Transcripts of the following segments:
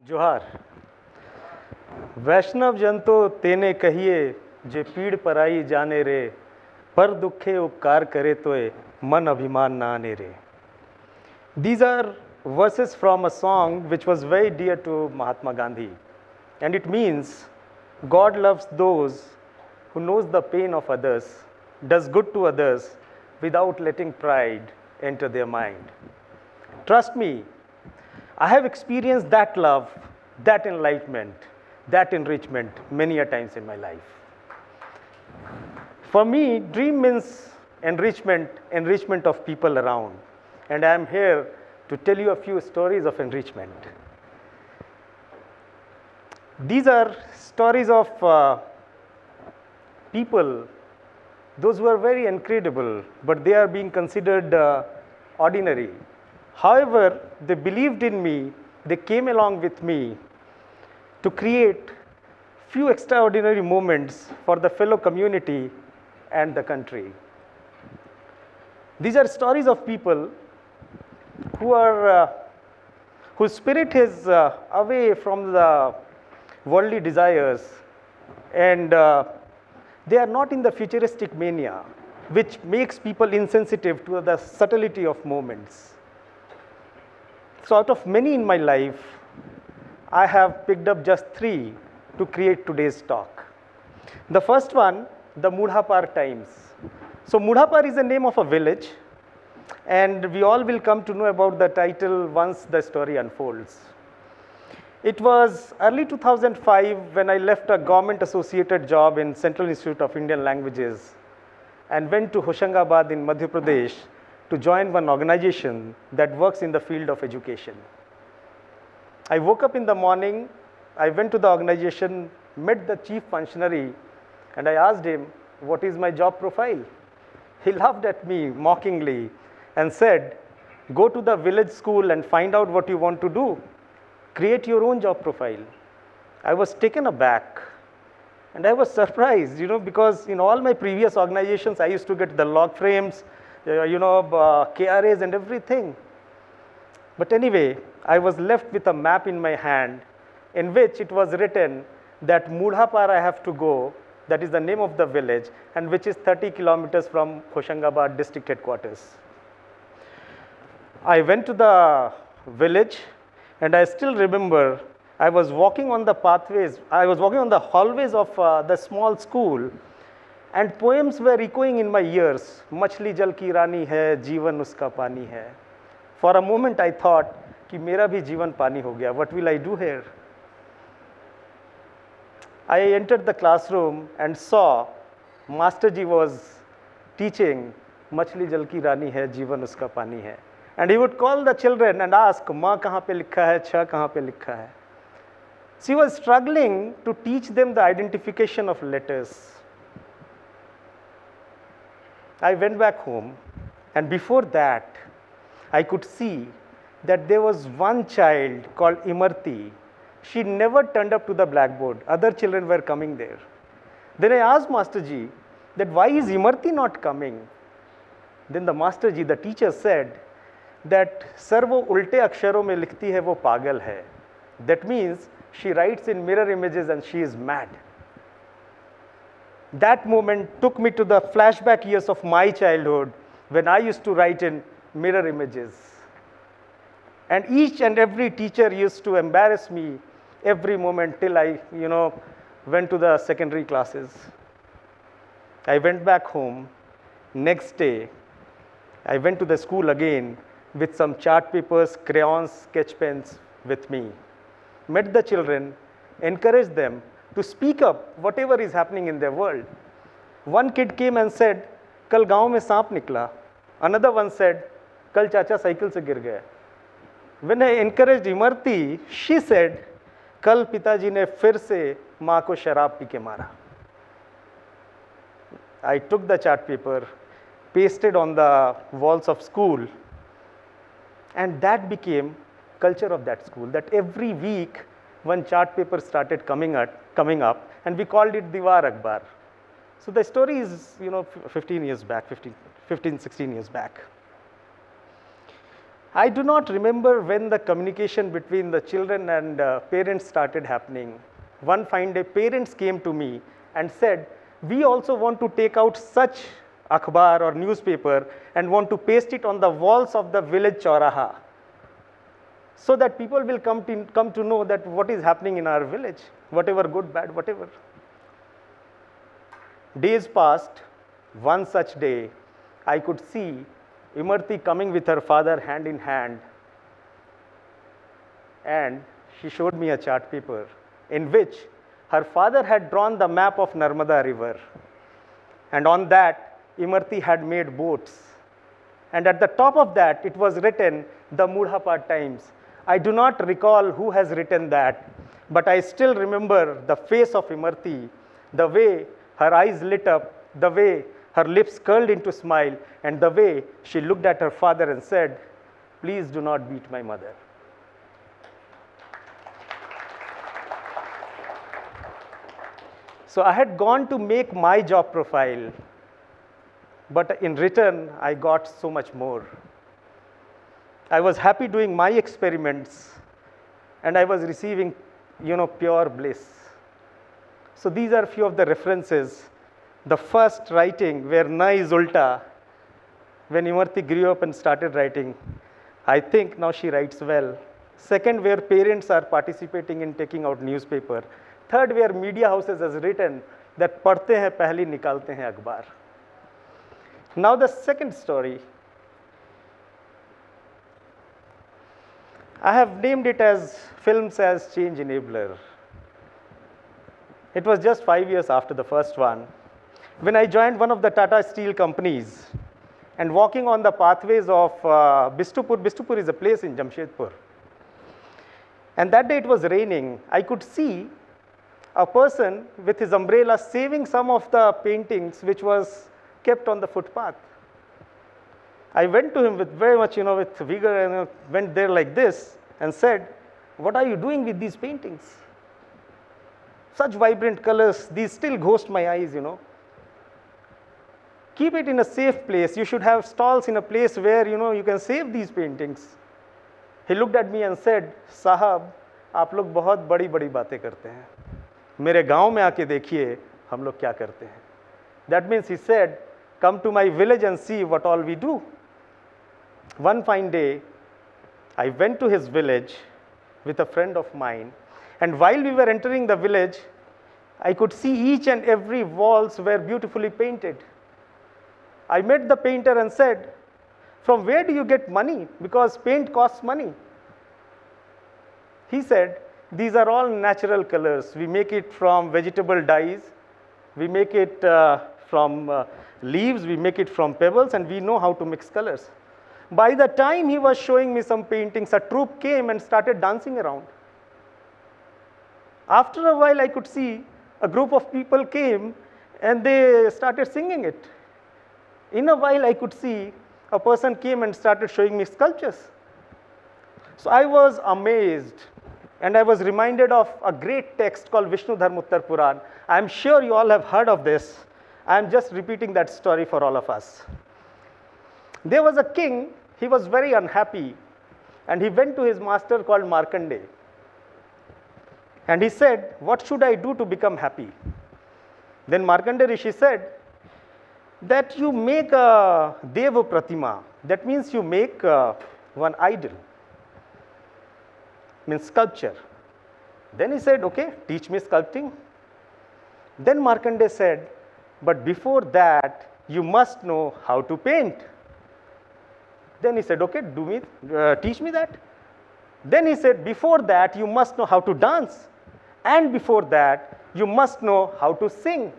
जोहार। वैष्णव जन तो तेने कहिए जे पीड़ पराई जाने रे, पर दुखे उपकार करे तोए मन अभिमान ना आने रे. These are verses from a song which was very dear to Mahatma Gandhi, and it means God loves those who knows the pain of others, does good to others without letting pride enter their mind. Trust me, I have experienced that love, that enlightenment, that enrichment many a times in my life. For me, dream means enrichment of people around. And I am here to tell you a few stories of enrichment. These are stories of people, those who are very incredible, but they are being considered ordinary. However, they believed in me, they came along with me to create few extraordinary moments for the fellow community and the country. These are stories of people who are, whose spirit is away from the worldly desires, and they are not in the futuristic mania, which makes people insensitive to the subtlety of moments. So out of many in my life, I have picked up just 3 to create today's talk. The first one, the Mudhapar Times. So Mudhapar is the name of a village, and we all will come to know about the title once the story unfolds. It was early 2005 when I left a government associated job in Central Institute of Indian Languages and went to Hoshangabad in Madhya Pradesh to join one organization that works in the field of education. I woke up in the morning, I went to the organization, met the chief functionary, and I asked him, what is my job profile? He laughed at me mockingly and said, go to the village school and find out what you want to do. Create your own job profile. I was taken aback and I was surprised, because in all my previous organizations, I used to get the log frames, KRAs and everything. But anyway, I was left with a map in my hand in which it was written that Mudhapar I have to go, that is the name of the village, and which is 30 kilometers from Hoshangabad district headquarters. I went to the village, and I still remember I was walking on the pathways, I was walking on the hallways of the small school, and poems were echoing in my ears. Machli jal ki rani hai, jeevan uska pani hai. For a moment I thought कि मेरा भी जीवन पानी हो गया. What will I do here? I entered the classroom and saw Master Ji was teaching मछली जल की रानी है, जीवन उसका पानी है. And he would call the children and ask, माँ कहाँ पे लिखा है, छ कहाँ पे लिखा है. She was struggling to teach them the identification of letters. I went back home, and before that, I could see that there was one child called Imarti. She never turned up to the blackboard. Other children were coming there. Then I asked Master Ji that why is Imarti not coming? Then the Master Ji, the teacher, said that sir wo ulte aksharo mein likhti hai, wo pagal hai. That means she writes in mirror images and she is mad. That moment took me to the flashback years of my childhood when I used to write in mirror images. And each and every teacher used to embarrass me every moment till I, went to the secondary classes. I went back home. Next day, I went to the school again with some chart papers, crayons, sketch pens with me. Met the children, encouraged them to speak up whatever is happening in their world. One kid came and said, कल गांव में सांप निकला. Another one said, कल चाचा cycle से गिर गए. When I encouraged Imarti, she said, कल पिताजी ने फिर से माँ को शराब पी के मारा. I took the chart paper, pasted on the walls of school, and that became culture of that school, that every week one chart paper started coming up, and we called it Diwar Akbar. So the story is, 15 years back, 15, 16 years back. I do not remember when the communication between the children and parents started happening. One fine day, parents came to me and said, we also want to take out such akhbar or newspaper and want to paste it on the walls of the village chauraha, so that people will come to know that what is happening in our village, whatever good, bad, whatever. Days passed. One such day, I could see Imarti coming with her father hand in hand, and she showed me a chart paper in which her father had drawn the map of Narmada river, and on that Imarti had made boats, and at the top of that it was written the Mudhapar Times. I do not recall who has written that, but I still remember the face of Imarti, the way her eyes lit up, the way her lips curled into smile, and the way she looked at her father and said, please do not beat my mother. So I had gone to make my job profile, but in return, I got so much more. I was happy doing my experiments, and I was receiving, pure bliss. So these are a few of the references. The first writing where na is ulta, when Imarti grew up and started writing, I think now she writes well. Second, where parents are participating in taking out newspaper. Third, where media houses has written that padhte hain pehli nikalte hain akhbar. Now the second story, I have named it as Films as Change Enabler. It was just 5 years after the first one, when I joined one of the Tata Steel companies and walking on the pathways of Bistupur. Bistupur is a place in Jamshedpur. And that day it was raining. I could see a person with his umbrella saving some of the paintings which was kept on the footpath. I went to him with very much, with vigor, and went there like this and said, what are you doing with these paintings? Such vibrant colors, these still ghost my eyes, Keep it in a safe place. You should have stalls in a place where, you can save these paintings. He looked at me and said, Sahab, आप लोग बहुत बड़ी-बड़ी बातें करते हैं. मेरे गांव में आके देखिए हम लोग क्या करते हैं. That means he said, come to my village and see what all we do. One fine day, I went to his village with a friend of mine, and while we were entering the village, I could see each and every walls were beautifully painted. I met the painter and said, from where do you get money? Because paint costs money. He said, these are all natural colors. We make it from vegetable dyes. We make it from leaves. We make it from pebbles, and we know how to mix colors. By the time he was showing me some paintings, a troupe came and started dancing around. After a while, I could see a group of people came and they started singing it. In a while, I could see a person came and started showing me sculptures. So I was amazed, and I was reminded of a great text called Vishnu Dharmottar Puran. I am sure you all have heard of this. I am just repeating that story for all of us. There was a king, he was very unhappy, and he went to his master called Markandeya. And he said, what should I do to become happy? Then Markandeya Rishi said, that you make a Deva Pratima. That means you make one idol, means sculpture. Then he said, okay, teach me sculpting. Then Markandeya said, but before that, you must know how to paint. Then he said, okay, teach me that. Then he said, before that, you must know how to dance. And before that, you must know how to sing.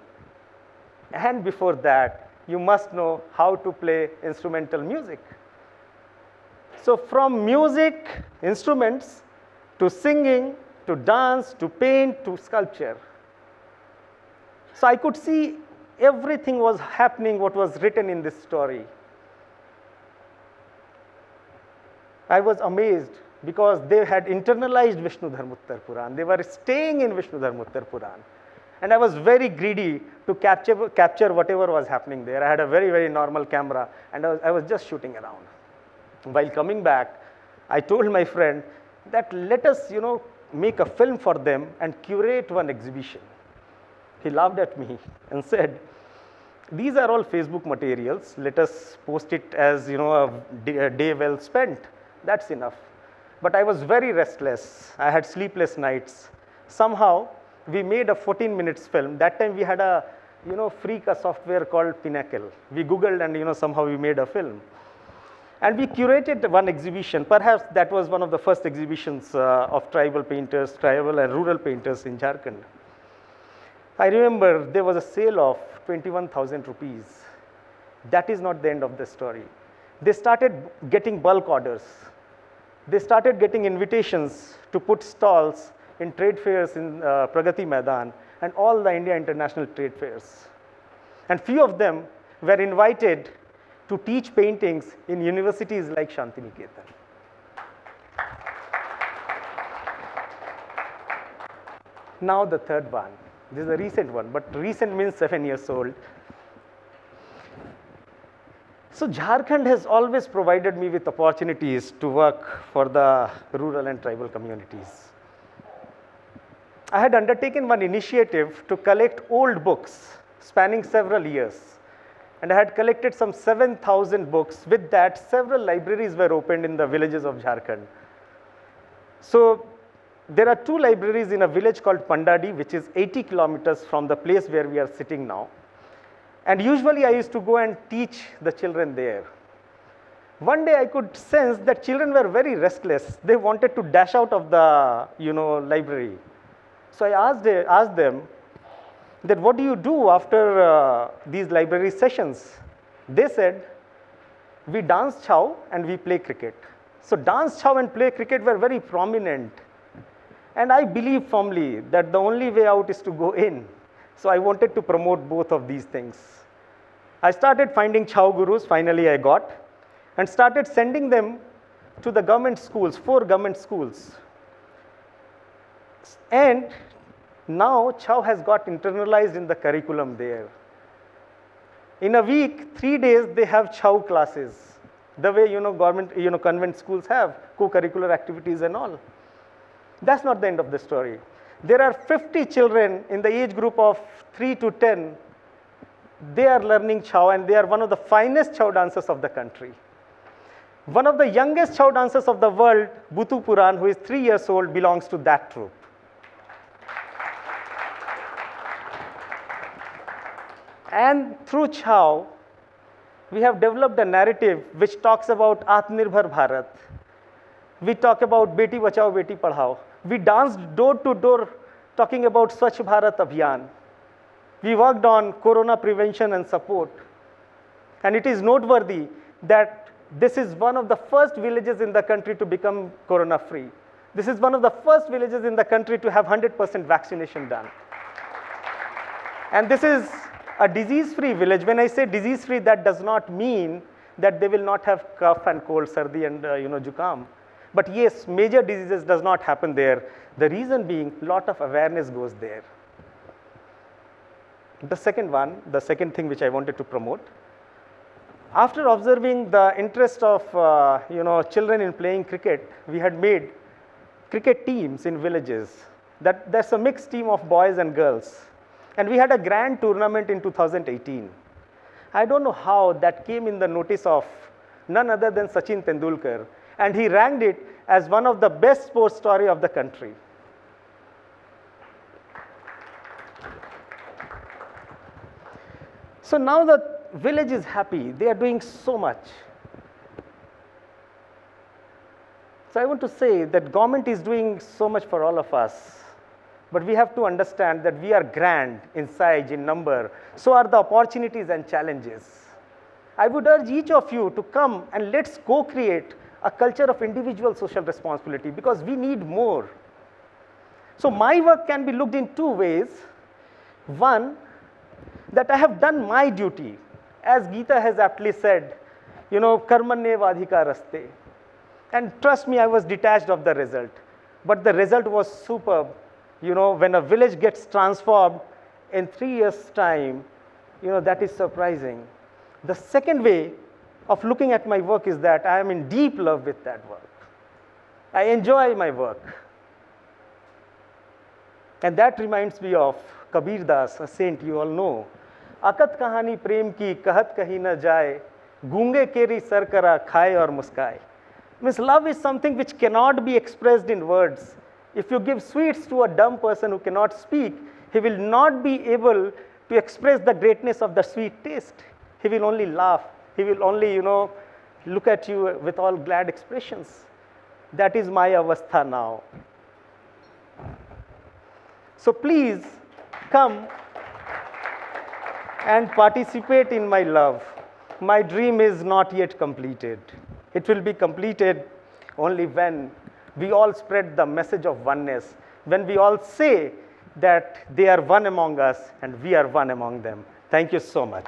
And before that, you must know how to play instrumental music. So from music, instruments, to singing, to dance, to paint, to sculpture. So I could see everything was happening what was written in this story. I was amazed because they had internalized Vishnu Dharmottar Puran. They were staying in Vishnu Dharmottar Puran. And I was very greedy to capture whatever was happening there. I had a very, very normal camera, and I was just shooting around. While coming back, I told my friend that let us, make a film for them and curate one exhibition. He laughed at me and said, these are all Facebook materials. Let us post it as, a day well spent. That's enough. But I was very restless. I had sleepless nights. Somehow, we made a 14 minutes film. That time we had a, free software called Pinnacle. We Googled and, somehow we made a film. And we curated one exhibition. Perhaps that was one of the first exhibitions of tribal painters, tribal and rural painters in Jharkhand. I remember there was a sale of 21,000 rupees. That is not the end of the story. They started getting bulk orders. They started getting invitations to put stalls in trade fairs in Pragati Maidan and all the India international trade fairs. And few of them were invited to teach paintings in universities like Shantiniketan. Now the third one. This is a recent one, but recent means 7 years old. So Jharkhand has always provided me with opportunities to work for the rural and tribal communities. I had undertaken one initiative to collect old books spanning several years. And I had collected some 7,000 books. With that, several libraries were opened in the villages of Jharkhand. So there are 2 libraries in a village called Pandadi, which is 80 kilometers from the place where we are sitting now. And usually I used to go and teach the children there. One day I could sense that children were very restless. They wanted to dash out of the library. So I asked them that what do you do after these library sessions? They said, we dance chow and we play cricket. So dance chow and play cricket were very prominent. And I believe firmly that the only way out is to go in. So I wanted to promote both of these things. I started finding chow gurus, finally I got, and started sending them to the government schools, 4 government schools. And now chow has got internalized in the curriculum there. In a week, 3 days they have chow classes. The way government, convent schools have co-curricular activities and all. That's not the end of the story. There are 50 children in the age group of 3 to 10. They are learning chow and they are one of the finest chow dancers of the country. One of the youngest chow dancers of the world, Butu Puran, who is 3 years old, belongs to that troupe. And through chow, we have developed a narrative which talks about Atmanirbhar Bharat. We talk about Beti Bachao, Beti Padhao. We danced door to door talking about Swachh Bharat Abhiyan. We worked on corona prevention and support. And it is noteworthy that this is one of the first villages in the country to become corona free. This is one of the first villages in the country to have 100% vaccination done. And this is a disease-free village. When I say disease-free, that does not mean that they will not have cough and cold, sardi and jukam. But yes, major diseases does not happen there. The reason being, lot of awareness goes there. The second thing which I wanted to promote, after observing the interest of children in playing cricket, we had made cricket teams in villages. That's a mixed team of boys and girls. And we had a grand tournament in 2018. I don't know how that came in the notice of none other than Sachin Tendulkar. And he ranked it as one of the best sports story of the country. So now the village is happy. They are doing so much. So I want to say that government is doing so much for all of us. But we have to understand that we are grand in size, in number. So are the opportunities and challenges. I would urge each of you to come and let's co-create a culture of individual social responsibility because we need more. So my work can be looked in 2 ways. One, that I have done my duty. As Gita has aptly said, karmanye vadhikaraste. And trust me, I was detached of the result. But the result was superb. When a village gets transformed in 3 years' time, that is surprising. The second way of looking at my work is that I am in deep love with that work. I enjoy my work. And that reminds me of Kabir Das, a saint you all know. Akat kahani prem ki kahat kahi na jaye, gunge keri sar kara khaye aur muskaye. Means love is something which cannot be expressed in words. If you give sweets to a dumb person who cannot speak, he will not be able to express the greatness of the sweet taste. He will only laugh. He will only, look at you with all glad expressions. That is my avastha now. So please come and participate in my love. My dream is not yet completed. It will be completed only when we all spread the message of oneness, when we all say that they are one among us and we are one among them. Thank you so much.